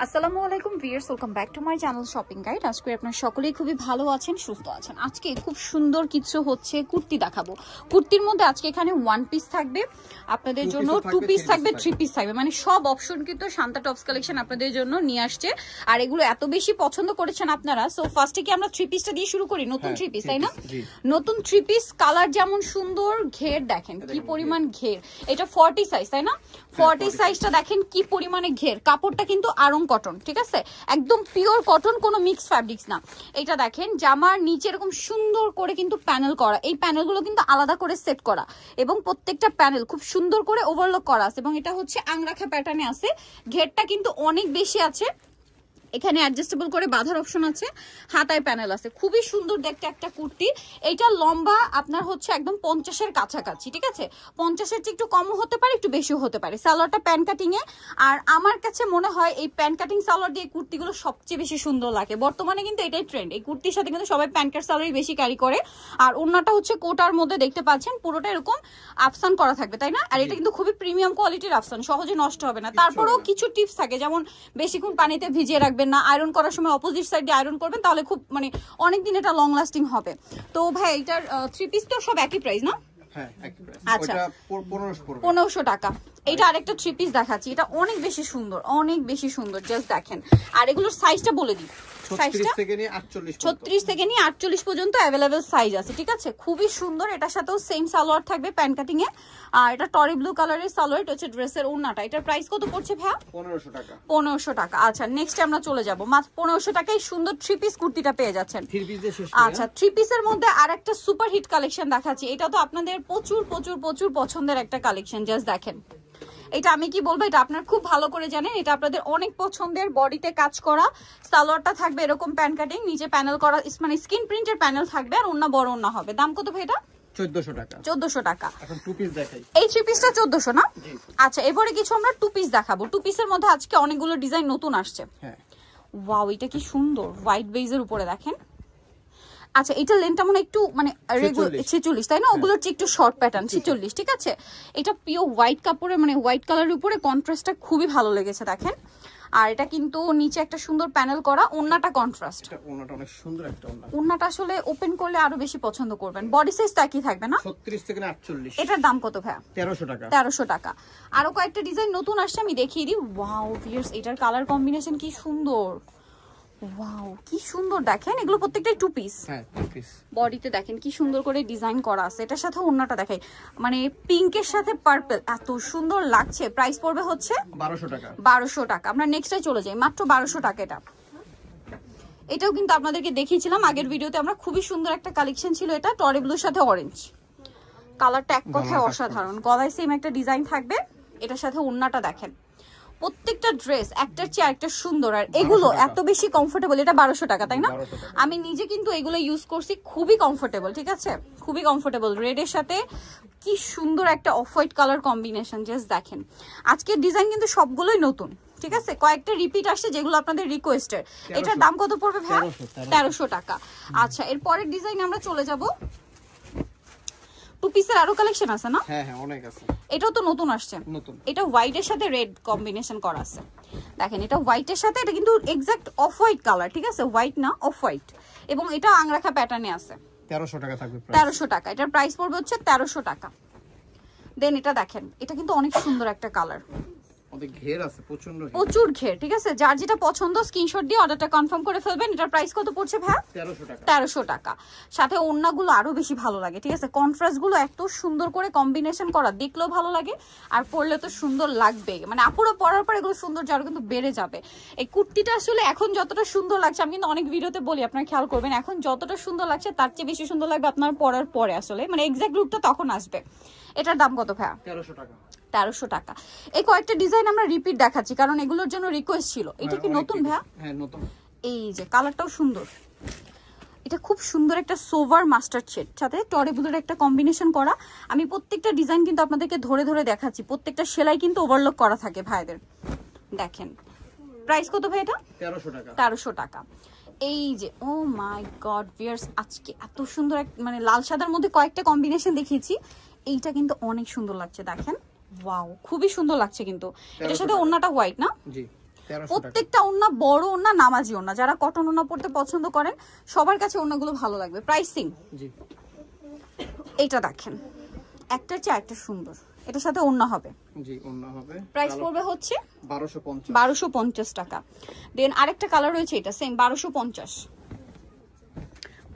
আসসালামু আলাইকুম viewers, welcome back to my channel shopping guide. আজকে আপনারা সকলেই খুবই ভালো আছেন, সুস্থ আছেন। আজকে খুব সুন্দর কিছু হচ্ছে কুর্তি দেখাবো। কুর্তির মধ্যে আজকে এখানে ওয়ান পিস থাকবে আপনাদের জন্য, টু পিস থাকবে, থ্রি পিস থাকবে, মানে সব অপশন কিন্তু শান্তা টপস কালেকশন আপনাদের জন্য নিয়ে আসছে। আর এগুলো এত বেশি পছন্দ করেছেন আপনারা, সো ফার্স্টে কি আমরা থ্রি পিসটা দিয়ে শুরু করি? নতুন থ্রি পিস, তাই না? নতুন থ্রি পিস, কালার যেমন সুন্দর, ঘের দেখেন কি পরিমাণ ঘের। এটা 40 সাইজ, তাই না? 40 সাইজটা দেখেন কি পরিমাণে ঘের। কাপড়টা কিন্তু আরং কটন, ঠিক আছে, একদম পিওর কটন, কোনো মিক্স ফ্যাব্রিক্স না। এটা দেখেন জামার নিচে এরকম সুন্দর করে কিন্তু প্যানেল করা, এই প্যানেলগুলো কিন্তু আলাদা করে সেট করা এবং প্রত্যেকটা প্যানেল খুব সুন্দর করে ওভারলক করা আছে এবং এটা হচ্ছে আংরাখা প্যাটার্নে আছে। ঘেরটা কিন্তু অনেক বেশি আছে, এখানে অ্যাডজাস্টেবল করে বাঁধার অপশন আছে, হাতায় প্যানেল আছে। খুবই সুন্দর দেখতে একটা কুর্তি। এইটা লম্বা আপনার হচ্ছে একদম 50-এর কাছাকাছি, ঠিক আছে? 50-এর চেয়ে একটু কমও হতে পারে, একটু বেশিও হতে পারে। সালোয়ারটা প্যান কাটিং এ, আর আমার কাছে মনে হয় এই প্যান কাটিং সালোয়ার দিয়ে কুর্তিগুলো সবচেয়ে বেশি সুন্দর লাগে। বর্তমানে কিন্তু এটাই ট্রেন্ড, এই কুর্তির সাথে কিন্তু সবাই প্যান কাট সালোয়ারই বেশি ক্যারি করে। আর ওন্নাটা হচ্ছে কোটার মধ্যে দেখতে পাচ্ছেন পুরোটা এরকম আফসান করা থাকবে, তাই না? আর এটা কিন্তু খুবই প্রিমিয়াম কোয়ালিটির আফসান, সহজে নষ্ট হবে না। তারপরেও কিছু টিপস থাকে, যেমন বেশিক্ষণ পানিতে ভিজিয়ে রাখবেন না, আয়রন করার সময় অপোজিট সাইডে আয়রন করবেন, তাহলে খুব মানে অনেকদিন এটা লং লাস্টিং হবে। তো ভাই এটার থ্রি পিস তো সব একই প্রাইস না? হ্যাঁ একই প্রাইস। আচ্ছা 1500 টাকা। এটা আরেকটা থ্রি পিস দেখাচ্ছি, এটা অনেক বেশি সুন্দর, অনেক বেশি সুন্দর, জাস্ট দেখেন। আর এগুলোর সাইজটা বলে দিই, 36 থেকে নিয়ে 48 পর্যন্ত अवेलेबल সাইজ আছে, ঠিক আছে? খুবই সুন্দর। এটার সাথেও সেম সালোয়ার থাকবে প্যান কাটিং এ। আর এটা টরি ব্লু কালারের সালোয়ার, এটা হচ্ছে ড্রেসের ওড়নাটা। এটার প্রাইস কত পড়ছে ভাইয়া? 1500 টাকা। 1500 টাকা। আচ্ছা নেক্সট আমরা চলে যাব, মাত্র 1500 টাকায় সুন্দর থ্রি পিস কুর্তিটা পেয়ে যাচ্ছেন। আচ্ছা থ্রি পিসের মধ্যে আরেকটা সুপার হিট কালেকশন দেখাচ্ছি। এটা তো আপনাদের প্রচুর প্রচুর প্রচুর পছন্দের একটা কালেকশন, জাস্ট দেখেন। এটা আমি কি বলবো, এটা আপনারা খুব ভালো করে জানেন, এটা আপনাদের অনেক পছন্দের। বডিতে কাজ করা, সালোয়ারটা থাকবে এরকম প্যান কাটিং, নিচে প্যানেল করা, মানে স্ক্রিন প্রিন্টের প্যানেল থাকবে, আর ওন্না বড় ওন্না হবে। দাম কত ভাই এটা? 1400 টাকা। 1400 টাকা। এখন টু পিস দেখাই। এই থ্রি পিসটা 1400 না? আচ্ছা এবারে কিছু আমরা টু পিস দেখাবো। টু পিসের মধ্যে আজকে অনেকগুলো ডিজাইন নতুন আসছে। হ্যাঁ ওয়াও, এটা কি সুন্দর, হোয়াইট বেজের উপরে দেখেন। আচ্ছা এটা লেন্থটা মনে একটু মানে 46, তাই না? ওগুলোর চেয়ে একটু শর্ট প্যাটার্ন, 46, ঠিক আছে? এটা পিওর হোয়াইট কাপড়ে, মানে হোয়াইট কালারের উপরে কন্ট্রাস্টটা খুবই ভালো লেগেছে দেখেন। আর এটা কিন্তু নিচে একটা সুন্দর প্যানেল করা, ওন্নাটা কন্ট্রাস্ট, ওন্নাটা অনেক সুন্দর একটা ওন্না। ওন্নাটা আসলে ওপেন করলে আরো বেশি পছন্দ করবেন। বডি সাইজটা কি থাকবে না? 36 থেকে 48। এটার দাম কত ভাই? 1300 টাকা। 1300 টাকা। আরো কয়েকটা ডিজাইন নতুন আসছে, আমি দেখিয়ে দিই। ওয়াও ভিউয়ার্স, এটার কালার কম্বিনেশন কি সুন্দর, ওয়াও কি সুন্দর দেখেন। এগুলো প্রত্যেকটাই টু পিস। হ্যাঁ টু পিস। বডিতে দেখেন কি সুন্দর করে ডিজাইন করা আছে। এটার সাথে ওন্নাটা দেখাই, মানে পিঙ্কের সাথে পার্পল, এত সুন্দর লাগছে। প্রাইস পড়বে হচ্ছে 1200 টাকা। 1200 টাকা। আমরা নেক্সটে চলে যাই, মাত্র 1200 টাকা এটা। এটাও কিন্তু আপনাদেরকে দেখিয়েছিলাম আগের ভিডিওতে আমরা, খুবই সুন্দর একটা কালেকশন ছিল এটা। টরি ব্লুর সাথে অরেঞ্জ কালারটা এক কথায় অসাধারণ। গলায় সেম একটা ডিজাইন থাকবে, এটার সাথে ওন্নাটা দেখেন। প্রত্যেকটা ড্রেস একটার চেয়ে আরেকটা সুন্দর, আর এগুলো এত বেশি কমফোর্টেবল। এটা 1200 টাকা, তাই না? আমি নিজে কিন্তু এগুলো ইউজ করছি, খুবই কমফোর্টেবল, ঠিক আছে? খুবই কমফোর্টেবল। রেডের সাথে কি সুন্দর একটা off white colour combination, just দেখেন। আজকের ডিজাইন কিন্তু সবগুলোই নতুন, ঠিক আছে? কয়েকটা রিপিট আসছে যেগুলো আপনাদের রিকোয়েস্টের। এটার দাম কত পড়বে ভাই? 1300 টাকা। আচ্ছা এরপরের ডিজাইন আমরা চলে যাব। টু পিসের আরো কালেকশন আছে না? হ্যাঁ হ্যাঁ অনেক আছে। এটাও তো নতুন আসছে, নতুন। এটা হোয়াইটের সাথে রেড কম্বিনেশন করা আছে, দেখেন। এটা হোয়াইটের সাথে, এটা কিন্তু এক্সাক্ট অফ হোয়াইট কালার, ঠিক আছে? হোয়াইট না, অফ হোয়াইট, এবং এটা আংরাখা প্যাটার্নে আছে। 1300 টাকা থাকবে। 1300 টাকা। এটার প্রাইস পড়বে হচ্ছে 1300 টাকা। দেন এটা দেখেন, এটা কিন্তু অনেক সুন্দর একটা কালার, ঘের আছে, প্রচুর ঘের, ঠিক আছে? যার যেটা পছন্দ স্ক্রিনশট দিয়ে অর্ডারটা কনফার্ম করে ফেলবেন। এটার প্রাইস কত পড়ছে ভাই? 1300 টাকা। সাথে ওন্নাগুলো আরো বেশি ভালো লাগে, ঠিক আছে? কন্ট্রাস্ট গুলো এত সুন্দর করে কম্বিনেশন করা, দেখলেও ভালো লাগে আর পরলে তো সুন্দর লাগবে। মানে আপুরো পরার পর এগুলো সুন্দর আরো কিন্তু বেড়ে যাবে। এই কুর্তিটা আসলে এখন যতটা সুন্দর লাগছে, আমি কিন্তু অনেক ভিডিওতে বলি, আপনারা খেয়াল করবেন, এখন যতটা সুন্দর লাগছে তার চেয়ে বেশি সুন্দর লাগবে আপনার পরার পরে, আসলে মানে এক্সাক্ট লুকটা তখন আসবে। এটার দাম কত ভাই? 1300 টাকা। 1300 টাকা। এই কয়েকটা ডিজাইন আমরা রিপিট দেখাচ্ছি কারণ এগুলোর জন্য রিকোয়েস্ট ছিল। এটা কি নতুন ভাই? হ্যাঁ নতুন। এই যে কালারটাও সুন্দর, এটা খুব সুন্দর একটা সোভার মাস্টার্ড শেড সাথে টরি ব্লুর একটা কম্বিনেশন করা। আমি প্রত্যেকটা ডিজাইন কিন্তু আপনাদেরকে ধরে ধরে দেখাচ্ছি, প্রত্যেকটা সেলাই কিন্তু ওভারলক করা থাকে ভাইদের, দেখেন। প্রাইস কত ভাই এটা? 1300 টাকা। 1300 টাকা। এই যে ও মাই গড ভিউয়ার্স, আজকে এত সুন্দর মানে লাল সাদার মধ্যে কয়েকটা কম্বিনেশন দেখিয়েছি, এইটা কিন্তু অনেক সুন্দর লাগছে দেখেন। ওয়াও খুবই সুন্দর লাগছে কিন্তু। এটার সাথে ওন্নাটা হোয়াইট না? জি। প্রত্যেকটা ওন্না বড় ওন্না, নামাজি ওন্না, যারা কটন ওন্না পড়তে পছন্দ করেন সবার কাছে ওন্নাগুলো ভালো লাগবে। প্রাইসিং জি, এইটা দেখেন একটা চেয়ে একটা সুন্দর, এটার সাথে ওন্না হবে। জি ওন্না হবে। প্রাইস পড়বে হচ্ছে 1250 টাকা। দেন আরেকটা কালার রয়েছে, এটা সেম 1250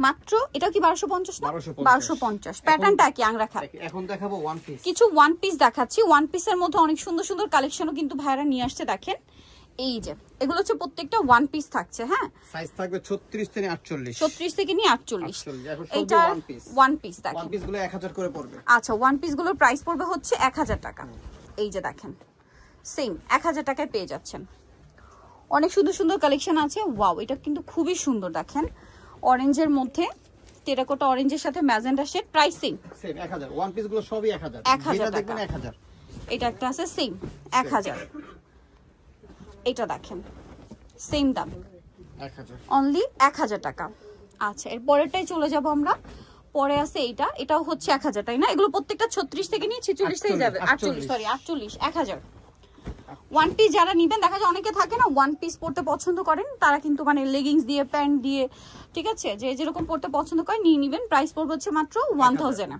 মাত্র। এটা কি 1250 না? 1250। প্যাটার্নটা কি আংরাখা। এখন দেখাবো ওয়ান পিস, কিছু ওয়ান পিস দেখাচ্ছি। ওয়ান পিসের মধ্যে অনেক সুন্দর সুন্দর কালেকশনও কিন্তু ভাইরা নিয়ে আসছে। দেখেন এই যে এগুলো হচ্ছে প্রত্যেকটা ওয়ান পিস থাকছে। হ্যাঁ, সাইজ থাকবে 36 থেকে 48, 36 থেকে নিয়ে 48। এটা ওয়ান পিস দেখেন, ওয়ান পিস গুলো 1000 করে পড়বে। আচ্ছা, ওয়ান পিস গুলোর প্রাইস পড়বে হচ্ছে 1000 টাকা। এই যে দেখেন সেম 1000 টাকায় পেয়ে যাচ্ছেন। অনেক সুন্দর সুন্দর কালেকশন আছে। ওয়াও, এটা কিন্তু খুবই সুন্দর। দেখেন অরেঞ্জের মধ্যে টেরাকোটা অরেঞ্জের সাথে magenta shade. Pricing same 1000। One piece গুলো সবই 1000। 1000 টাকা। 1000। এটা একটা আছে সেম 1000। এটা দেখেন সেম দাম 1000, অনলি 1000 টাকা। আচ্ছা, এর পরেরটাই চলে যাব আমরা। পরে আছে এইটা, এটাও হচ্ছে 1000, তাই না? এগুলো প্রত্যেকটা 36 থেকে নিয়ে 46 থেকে যাবে। 48 সরি 48 1000। ওয়ান পিস যারা নিবেন, দেখা যায় অনেকে থাকে না ওয়ান পিস পড়তে পছন্দ করেন, তারা কিন্তু মানে লেগিংস দিয়ে প্যান্ট দিয়ে, ঠিক আছে, যে যেরকম পড়তে পছন্দ করেন নিয়ে নিবেন। প্রাইস পড়বে হচ্ছে মাত্র 1000 এ।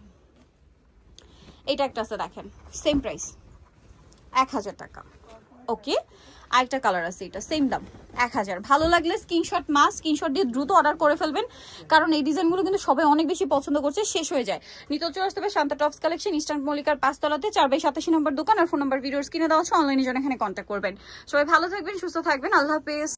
এটা একটা আছে দেখেন সেম প্রাইস 1000 টাকা। ওকে, আরেকটা কালার আছে, এটা সেম দাম 1000। ভালো লাগলে স্ক্রিনশট স্ক্রিনশট দিয়ে দ্রুত অর্ডার করে ফেলবেন, কারণ এই ডিজাইনগুলো কিন্তু সবাই অনেক বেশি পছন্দ করছে, শেষ হয়ে যায়। নিতে চলে আসতে হবে শান্তা টপস কালেকশন, ইস্টার্ন মল্লিকার 5 তলাতে 4/87 নম্বর দোকান। আর ফোন নাম্বার ভিডিওর স্ক্রিনে দেওয়া আছে, অনলাইনে জন্য এখানে কন্ট্যাক্ট করবেন। সবাই ভালো থাকবেন, সুস্থ থাকবেন, আল্লাহ হাফেজ।